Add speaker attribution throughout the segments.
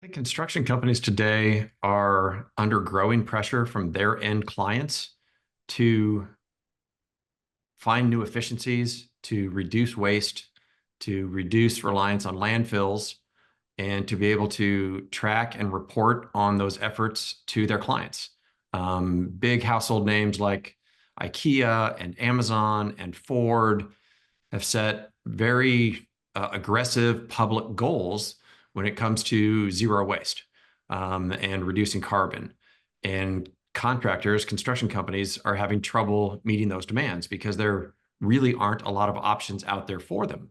Speaker 1: think construction companies today are under growing pressure from their end clients to find new efficiencies, to reduce waste, to reduce reliance on landfills, and to be able to track and report on those efforts to their clients. Big household names like IKEA and Amazon and Ford have set very aggressive public goals when it comes to zero waste and reducing carbon. And contractors, construction companies are having trouble meeting those demands because there really aren't a lot of options out there for them.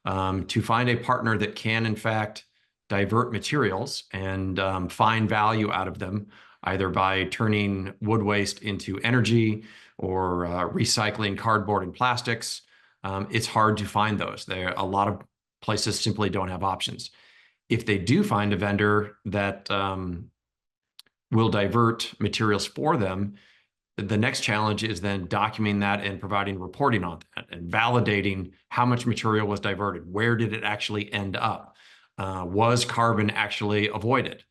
Speaker 1: To find a partner that can, in fact, divert materials and find value out of them, either by turning wood waste into energy or recycling cardboard and plastics, it's hard to find those. A lot of places simply don't have options. If they do find a vendor that will divert materials for them, the next challenge is then documenting that and providing reporting on that and validating how much material was diverted. Where did it actually end up? Was carbon actually avoided?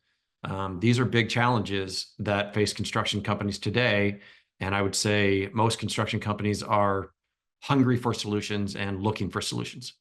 Speaker 1: These are big challenges that face construction companies today. And I would say most construction companies are hungry for solutions and looking for solutions.